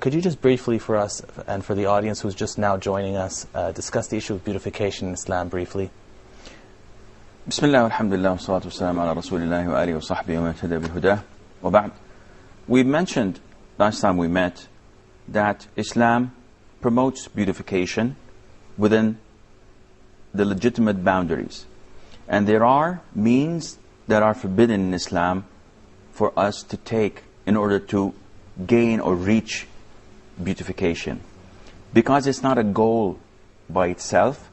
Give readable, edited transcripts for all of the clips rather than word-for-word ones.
Could you just briefly for us, and for the audience who's just now joining us, discuss the issue of beautification in Islam briefly? Bismillah, alhamdulillah, wa salatu wa salam ala rasulillahi wa alihi wa sahbihi wa man tada bihudah. Wa ba'd. We mentioned last time we met that Islam promotes beautification within the legitimate boundaries. And there are means that are forbidden in Islam for us to take in order to gain or reach beautification. Because it's not a goal by itself,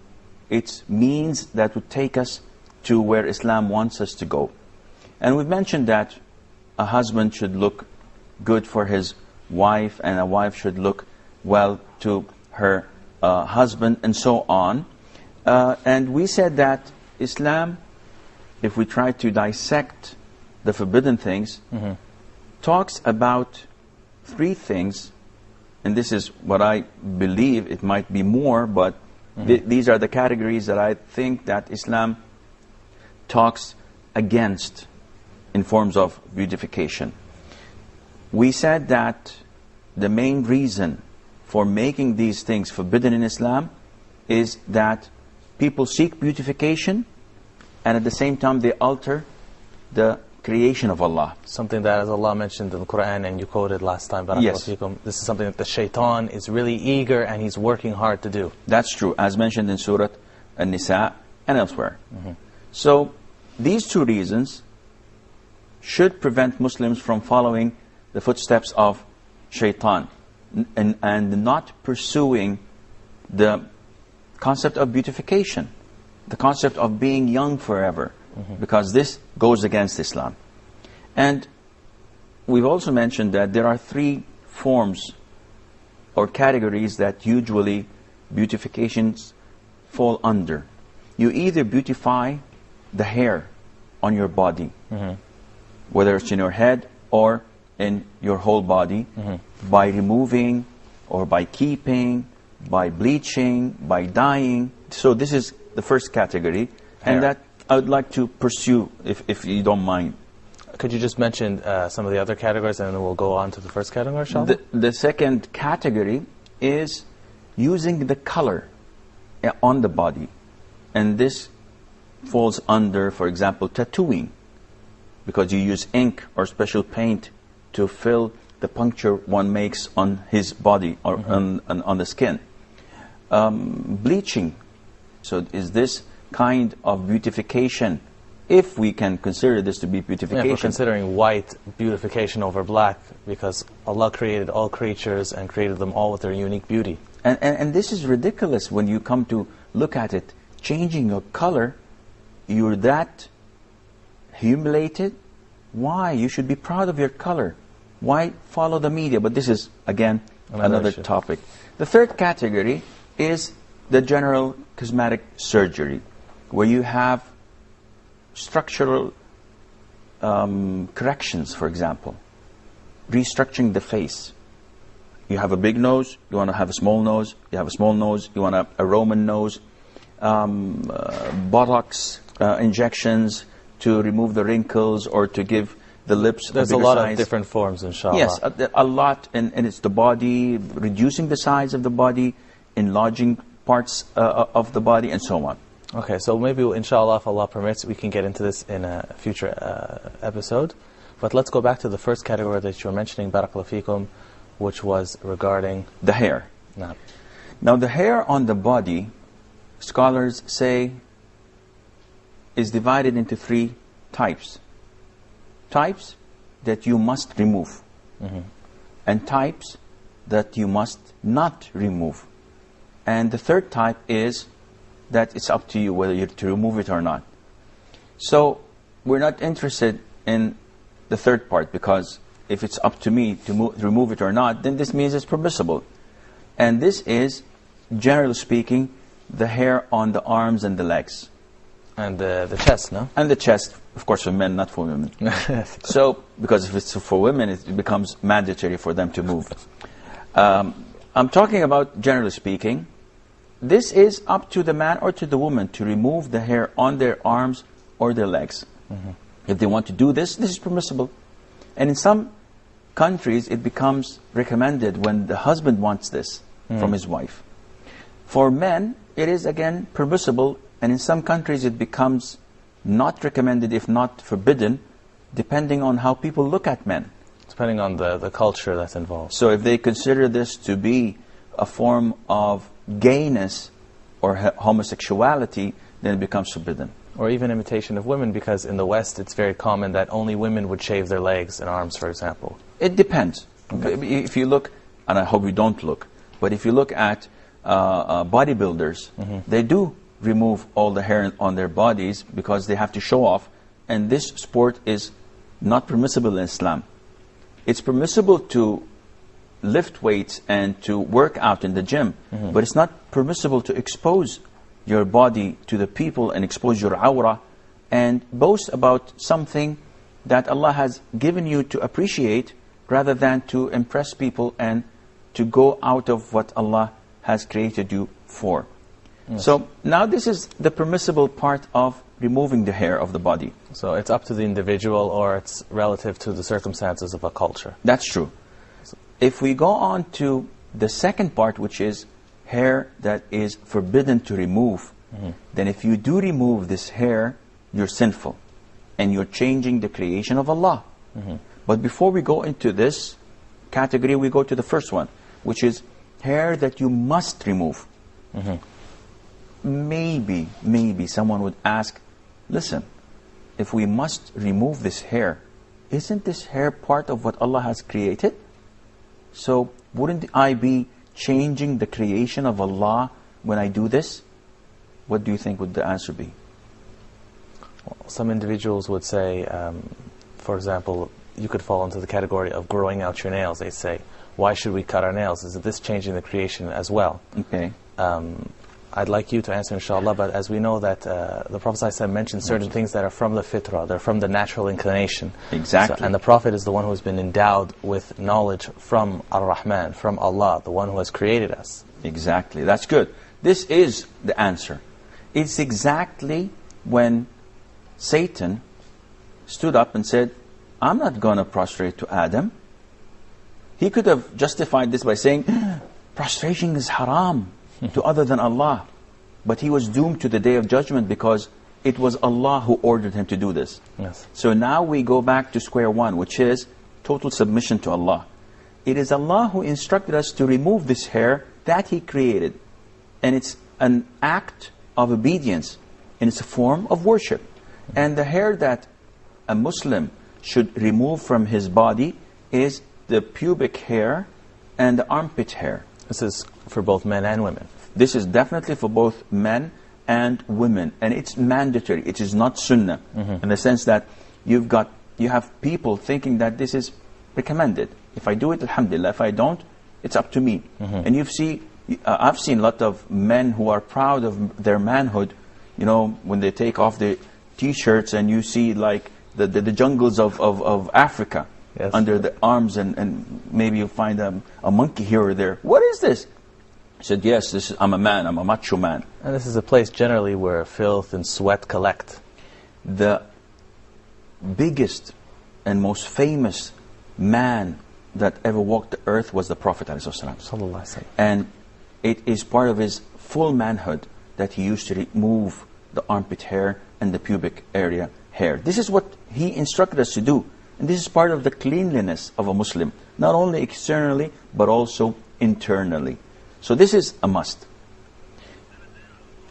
it's means that would take us to where Islam wants us to go. And we've mentioned that a husband should look good for his wife, and a wife should look well to her husband, and so on. And we said that Islam, if we try to dissect the forbidden things, talks about three things, and this is what I believe, it might be more, but these are the categories that I think that Islam talks against in forms of beautification. We said that the main reason for making these things forbidden in Islam is that people seek beautification, and at the same time they alter the creation of Allah. Something that, as Allah mentioned in the Quran, and you quoted last time, yes, this is something that the shaitan is really eager and he's working hard to do. That's true, as mentioned in Surah An-Nisa and elsewhere. So these two reasons should prevent Muslims from following the footsteps of shaitan and not pursuing the concept of beautification, the concept of being young forever, because this goes against Islam. And we've also mentioned that there are three forms or categories that usually beautifications fall under. You either beautify the hair on your body, whether it's in your head or in your whole body, by removing or by keeping, by bleaching, by dyeing. So this is the first category, and that I would like to pursue, if you don't mind. Could you just mention some of the other categories, and then we'll go on to the first category, inshallah? The second category is using the color on the body, and this falls under, for example, tattooing, because you use ink or special paint to fill the puncture one makes on his body or on the skin. Bleaching. So is this kind of beautification, if we can consider this to be beautification? Yeah, we're considering white beautification over black, because Allah created all creatures and created them all with their unique beauty. And this is ridiculous when you come to look at it. Changing your color, you're that humiliated? Why? You should be proud of your color. Why follow the media? But this is, again, another topic. The third category is the general cosmetic surgery, where you have structural corrections, for example, restructuring the face. You have a big nose, you want to have a small nose. You have a small nose, you want a Roman nose. Botox injections to remove the wrinkles or to give the lips There's a lot of different forms, inshallah. Yes, a lot, and it's the body, reducing the size of the body, enlarging parts of the body, and so on. Okay, so maybe, inshallah, if Allah permits, we can get into this in a future episode. But let's go back to the first category that you were mentioning, barakallahu feekum, which was regarding the hair. No. Now, the hair on the body, scholars say, is divided into three types. Types that you must remove, and types that you must not remove. And the third type is that it's up to you whether you're to remove it or not. So we're not interested in the third part, because if it's up to me to remove it or not, then this means it's permissible. And this is, generally speaking, the hair on the arms and the legs. And the chest, no? And the chest, of course, for men, not for women. So, because if it's for women, it becomes mandatory for them to move. I'm talking about, generally speaking, this is up to the man or to the woman to remove the hair on their arms or their legs. If they want to do this, this is permissible. And in some countries it becomes recommended when the husband wants this from his wife. For men, it is again permissible, and in some countries it becomes not recommended, if not forbidden, depending on how people look at men. Depending on the culture that's involved. So if they consider this to be a form of gayness or homosexuality, then it becomes forbidden. Or even imitation of women, because in the West it's very common that only women would shave their legs and arms, for example. It depends. Okay. If you look, and I hope you don't look, but if you look at bodybuilders, they do remove all the hair on their bodies because they have to show off, and this sport is not permissible in Islam. It's permissible to lift weights and to work out in the gym, but it's not permissible to expose your body to the people and expose your awrah and boast about something that Allah has given you to appreciate, rather than to impress people and to go out of what Allah has created you for. Yes. So now this is the permissible part of removing the hair of the body. So it's up to the individual, or it's relative to the circumstances of a culture. That's true. If we go on to the second part, which is hair that is forbidden to remove, then if you do remove this hair, you're sinful and you're changing the creation of Allah. But before we go into this category, we go to the first one, which is hair that you must remove. Maybe someone would ask, listen, if we must remove this hair, isn't this hair part of what Allah has created? So wouldn't I be changing the creation of Allah when I do this? What do you think would the answer be? Well, some individuals would say, for example, you could fall into the category of growing out your nails. They say, why should we cut our nails? Is this changing the creation as well? Okay. I'd like you to answer, inshallah, but as we know that the Prophet ﷺ mentioned certain things that are from the fitrah, they're from the natural inclination. Exactly. So, and the Prophet is the one who has been endowed with knowledge from Ar-Rahman, from Allah, the one who has created us. Exactly. That's good. This is the answer. It's exactly when Satan stood up and said, I'm not going to prostrate to Adam. He could have justified this by saying, prostration is haram to other than Allah. But he was doomed to the day of judgment because it was Allah who ordered him to do this. Yes. So now we go back to square one, which is total submission to Allah. It is Allah who instructed us to remove this hair that He created. And it's an act of obedience, and it's a form of worship. And the hair that a Muslim should remove from his body is the pubic hair and the armpit hair. This is for both men and women. This is definitely for both men and women, and it's mandatory. It is not sunnah, in the sense that you have people thinking that this is recommended. If I do it, alhamdulillah. If I don't, it's up to me. And I've seen a lot of men who are proud of their manhood. You know, when they take off the t-shirts and you see like the jungles of Africa. Yes. Under the arms, and maybe you'll find a monkey here or there. What is this? He said, yes, I'm a man, I'm a macho man. And this is a place generally where filth and sweat collect. The biggest and most famous man that ever walked the earth was the Prophet ﷺ. And it is part of his full manhood that he used to remove the armpit hair and the pubic area hair. This is what he instructed us to do. And this is part of the cleanliness of a Muslim, not only externally, but also internally. So this is a must.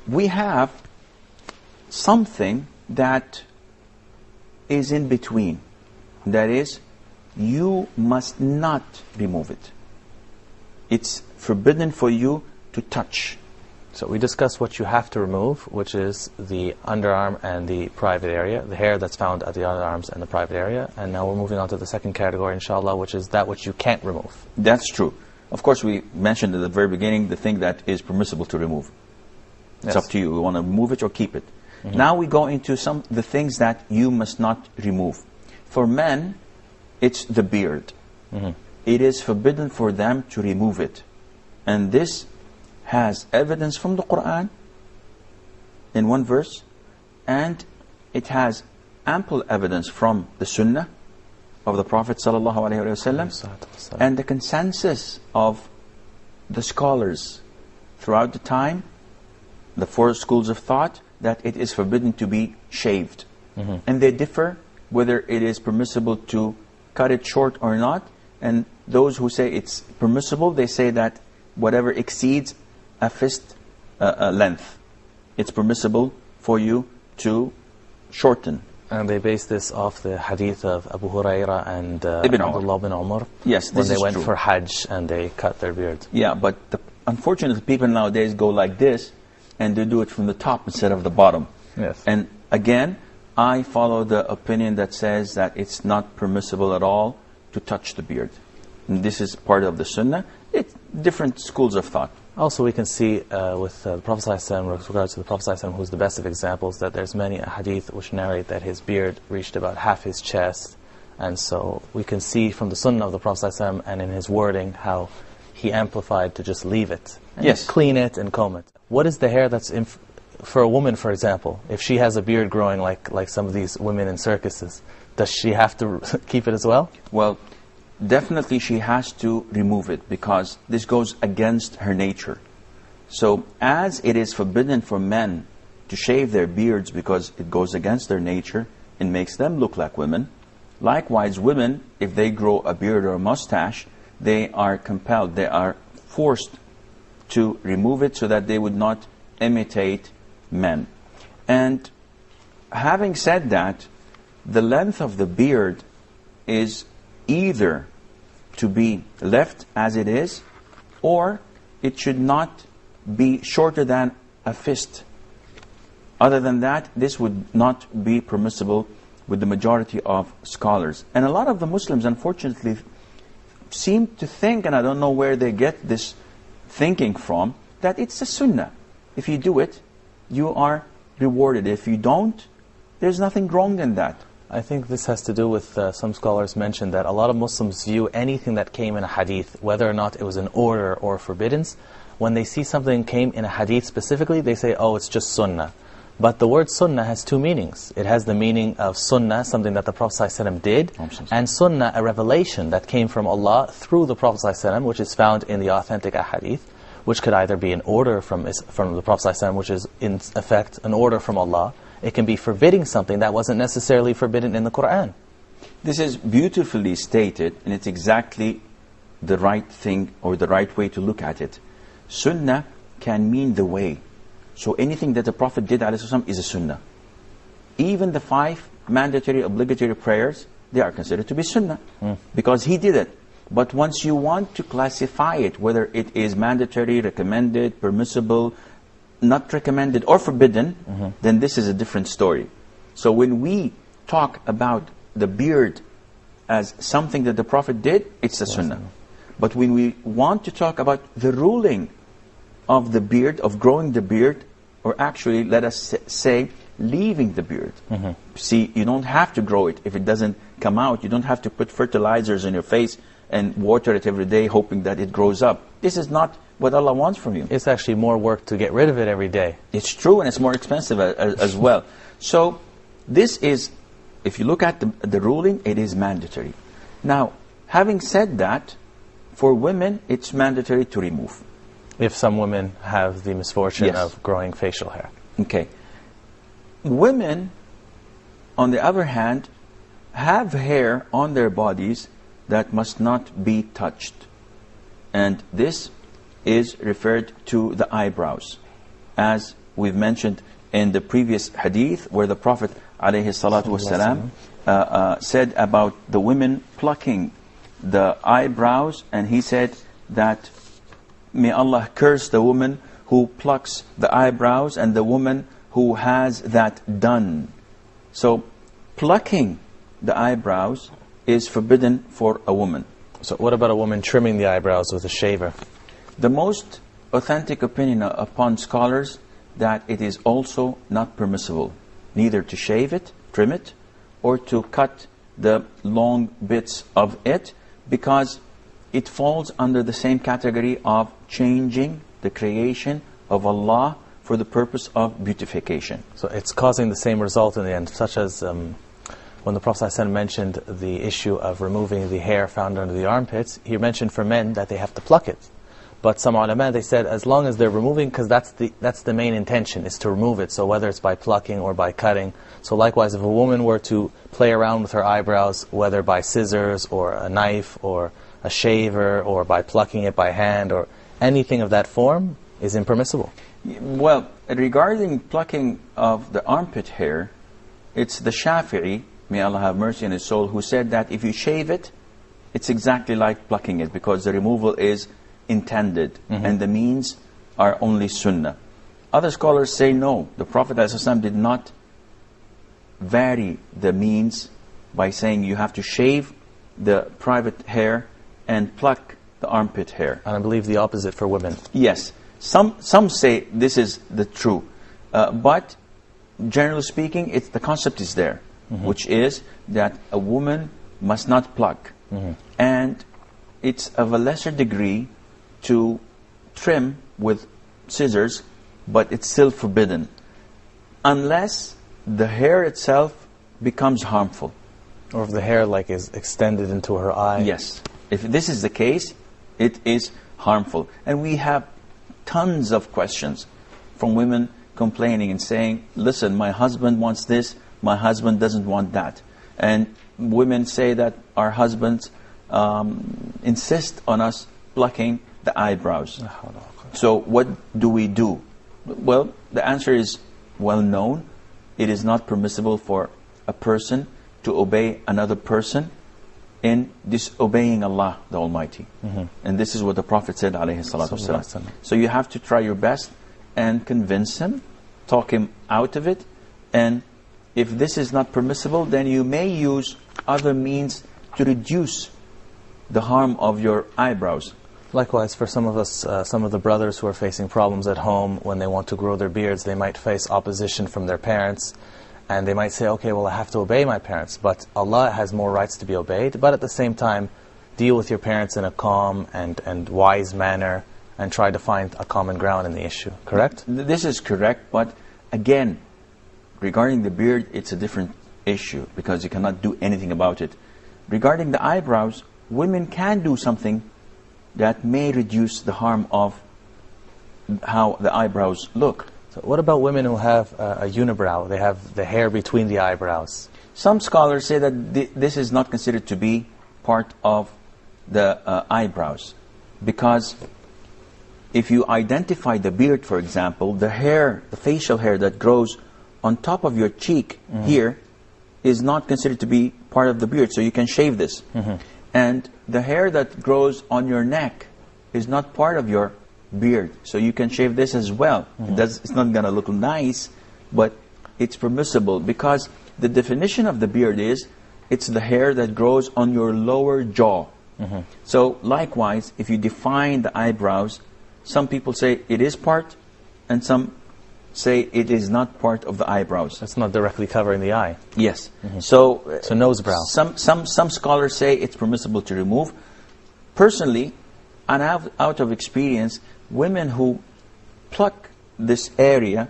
We have something that is in between. That is, you must not remove it. It's forbidden for you to touch. So we discussed what you have to remove, which is the underarm and the private area, the hair that's found at the underarms and the private area. And now we're moving on to the second category, inshallah, which is that which you can't remove. That's true. Of course, we mentioned at the very beginning the thing that is permissible to remove. It's up to you. You want to remove it or keep it. Now we go into the things that you must not remove. For men, it's the beard. It is forbidden for them to remove it. And this has evidence from the Quran in one verse, and it has ample evidence from the Sunnah of the Prophet ﷺ and the consensus of the scholars throughout the time, the four schools of thought, that it is forbidden to be shaved. And they differ whether it is permissible to cut it short or not. And those who say it's permissible, they say that whatever exceeds a fist length, it's permissible for you to shorten. And they base this off the hadith of Abu Huraira and Ibn Abdullah ibn Umar. Yes, when this they is went true. for Hajj and they cut their beard. Yeah, but unfortunately people nowadays go like this, and they do it from the top instead of the bottom. Yes. And again, I follow the opinion that says that it's not permissible at all to touch the beard. And this is part of the Sunnah. It's different schools of thought. Also, we can see with the Prophet ﷺ, with regards to the Prophet ﷺ, who's the best of examples, that there's many hadith which narrate that his beard reached about half his chest. And so we can see from the Sunnah of the Prophet ﷺ and in his wording how he amplified to just leave it. And Yes. Clean it and comb it. What is the hair that's for a woman, for example, if she has a beard growing like some of these women in circuses, does she have to keep it as well? Well, definitely she has to remove it, because this goes against her nature. So as it is forbidden for men to shave their beards because it goes against their nature and makes them look like women, likewise women, if they grow a beard or a mustache, they are compelled, they are forced to remove it so that they would not imitate men. And having said that, the length of the beard is either to be left as it is, or it should not be shorter than a fist. Other than that, this would not be permissible with the majority of scholars. And a lot of the Muslims, unfortunately, seem to think, and I don't know where they get this thinking from, that it's a sunnah. If you do it, you are rewarded. If you don't, there's nothing wrong in that. I think this has to do with some scholars mentioned that a lot of Muslims view anything that came in a hadith, whether or not it was an order or forbiddance, when they see something came in a hadith specifically, they say, oh, it's just sunnah. But the word sunnah has two meanings. It has the meaning of sunnah, something that the Prophet ﷺ did, and sunnah, a revelation that came from Allah through the Prophet ﷺ, which is found in the authentic ahadith, which could either be an order from the Prophet ﷺ, which is in effect an order from Allah. It can be forbidding something that wasn't necessarily forbidden in the Quran. This is beautifully stated, and it's exactly the right thing or the right way to look at it. Sunnah can mean the way. So anything that the Prophet did ﷺ is a sunnah. Even the 5 mandatory obligatory prayers, they are considered to be sunnah because he did it. But once you want to classify it, whether it is mandatory, recommended, permissible, not recommended or forbidden, then this is a different story. So when we talk about the beard as something that the Prophet did, it's a sunnah. But when we want to talk about the ruling of the beard, of growing the beard, or actually let us say leaving the beard. See, you don't have to grow it if it doesn't come out. You don't have to put fertilizers in your face and water it every day hoping that it grows up. This is not what Allah wants from you. It's actually more work to get rid of it every day. It's true, and it's more expensive as well. So this is, if you look at the ruling, it is mandatory. Now, having said that, for women, it's mandatory to remove. If some women have the misfortune Yes. of growing facial hair. Okay. Women, on the other hand, have hair on their bodies that must not be touched. And this is referred to the eyebrows. As we've mentioned in the previous hadith, where the Prophet ﷺ said about the women plucking the eyebrows, and he said that, may Allah curse the woman who plucks the eyebrows and the woman who has that done. So plucking the eyebrows is forbidden for a woman. So what about a woman trimming the eyebrows with a shaver? The most authentic opinion upon scholars that it is also not permissible, neither to shave it, trim it, or to cut the long bits of it, because it falls under the same category of changing the creation of Allah for the purpose of beautification. So it's causing the same result in the end, such as when the Prophet ﷺ mentioned the issue of removing the hair found under the armpits, he mentioned for men that they have to pluck it. But some ulama, they said, as long as they're removing, because that's the main intention, is to remove it. So whether it's by plucking or by cutting. So likewise, if a woman were to play around with her eyebrows, whether by scissors or a knife or a shaver or by plucking it by hand or anything of that form, is impermissible. Well, regarding plucking of the armpit hair, it's the Shafi'i, may Allah have mercy on his soul, who said that if you shave it, it's exactly like plucking it, because the removal is intended, and the means are only sunnah. Other scholars say no. The Prophet ﷺ did not vary the means by saying you have to shave the private hair and pluck the armpit hair. And I believe the opposite for women. Yes. Some say this is the true. But generally speaking, the concept is there, which is that a woman must not pluck. And it's of a lesser degree to trim with scissors, but it's still forbidden unless the hair itself becomes harmful. Or if the hair is extended into her eye. Yes. If this is the case, it is harmful. And we have tons of questions from women complaining and saying, listen, my husband wants this, my husband doesn't want that. And women say that our husbands insist on us plucking the eyebrows. So what do we do? Well, the answer is well known. It is not permissible for a person to obey another person in disobeying Allah the Almighty. And this is what the Prophet said, alayhi salatu wasalam. So you have to try your best and convince him, talk him out of it, and if this is not permissible, then you may use other means to reduce the harm of your eyebrows. Likewise, for some of us, some of the brothers who are facing problems at home, when they want to grow their beards, they might face opposition from their parents, and they might say, okay, well, I have to obey my parents, but Allah has more rights to be obeyed. But at the same time, deal with your parents in a calm and wise manner, and try to find a common ground in the issue. Correct? This is correct, but again, regarding the beard, it's a different issue, because you cannot do anything about it. Regarding the eyebrows, women can do something that may reduce the harm of how the eyebrows look. So what about women who have a unibrow? They have the hair between the eyebrows. Some scholars say that this is not considered to be part of the eyebrows, because if you identify the beard, for example, the hair, the facial hair that grows on top of your cheek here is not considered to be part of the beard, so you can shave this. And the hair that grows on your neck is not part of your beard, so you can shave this as well. It's not going to look nice, but it's permissible, because the definition of the beard is, it's the hair that grows on your lower jaw. So likewise, if you define the eyebrows, some people say it is part, and some say it is not part of the eyebrows. It's not directly covering the eye. Yes. So nose brow. Some scholars say it's permissible to remove. Personally, and out of experience, women who pluck this area,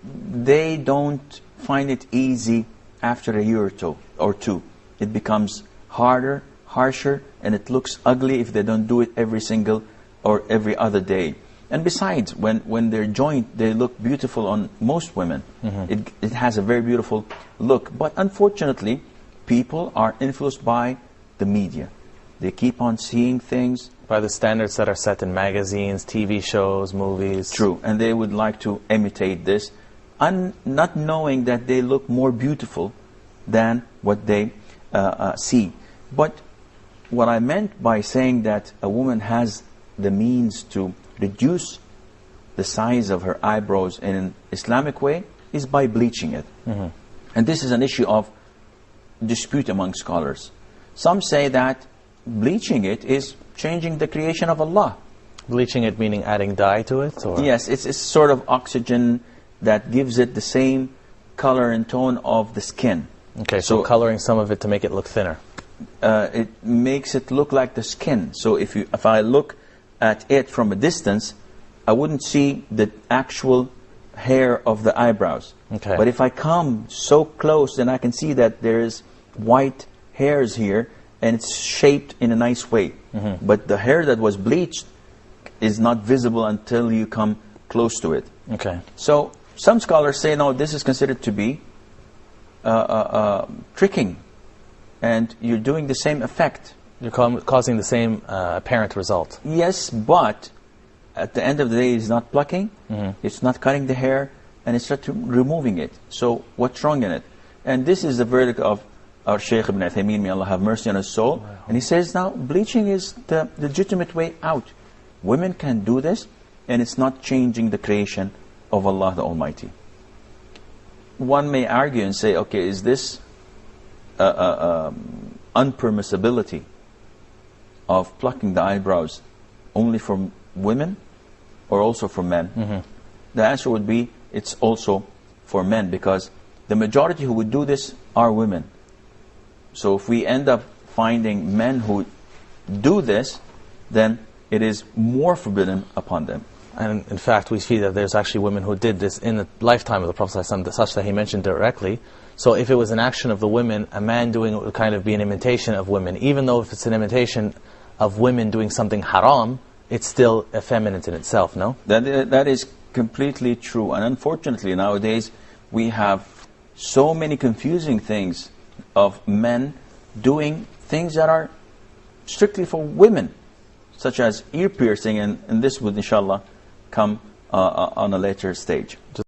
they don't find it easy after a year or two. It becomes harder, harsher, and it looks ugly if they don't do it every single or every other day. And besides, when they're joined, they look beautiful on most women. It has a very beautiful look. But unfortunately, people are influenced by the media. They keep on seeing things. By the standards that are set in magazines, TV shows, movies. True. And they would like to imitate this, not knowing that they look more beautiful than what they see. But what I meant by saying that a woman has the means to reduce the size of her eyebrows in an Islamic way is by bleaching it. And this is an issue of dispute among scholars. Some say that bleaching it is changing the creation of Allah. Bleaching it meaning adding dye to it? Or? Yes, it's sort of oxygen that gives it the same color and tone of the skin. Okay, so coloring some of it to make it look thinner. It makes it look like the skin. So if I look at it from a distance, I wouldn't see the actual hair of the eyebrows. Okay. But if I come so close, then I can see that there is white hairs here, and it's shaped in a nice way. But the hair that was bleached is not visible until you come close to it. Okay. So some scholars say, no, this is considered to be tricking, and you're doing the same effect. You're causing the same apparent result. Yes, but at the end of the day, it's not plucking, it's not cutting the hair, and it's not removing it. So what's wrong in it? And this is the verdict of our Shaykh Ibn Uthaymeen, may Allah have mercy on his soul. Wow. And he says, now, bleaching is the legitimate way out. Women can do this, and it's not changing the creation of Allah the Almighty. One may argue and say, okay, is this unpermissibility of plucking the eyebrows only for women or also for men? The answer would be, it's also for men, because the majority who would do this are women. So if we end up finding men who do this, then it is more forbidden upon them. And in fact, we see that there's actually women who did this in the lifetime of the Prophet ﷺ, such that he mentioned directly. So if it was an action of the women, a man doing it would kind of be an imitation of women. Even though if it's an imitation of women doing something haram, it's still effeminate in itself, no? That is completely true. And unfortunately, nowadays, we have so many confusing things of men doing things that are strictly for women, such as ear piercing, and this would inshallah come on a later stage.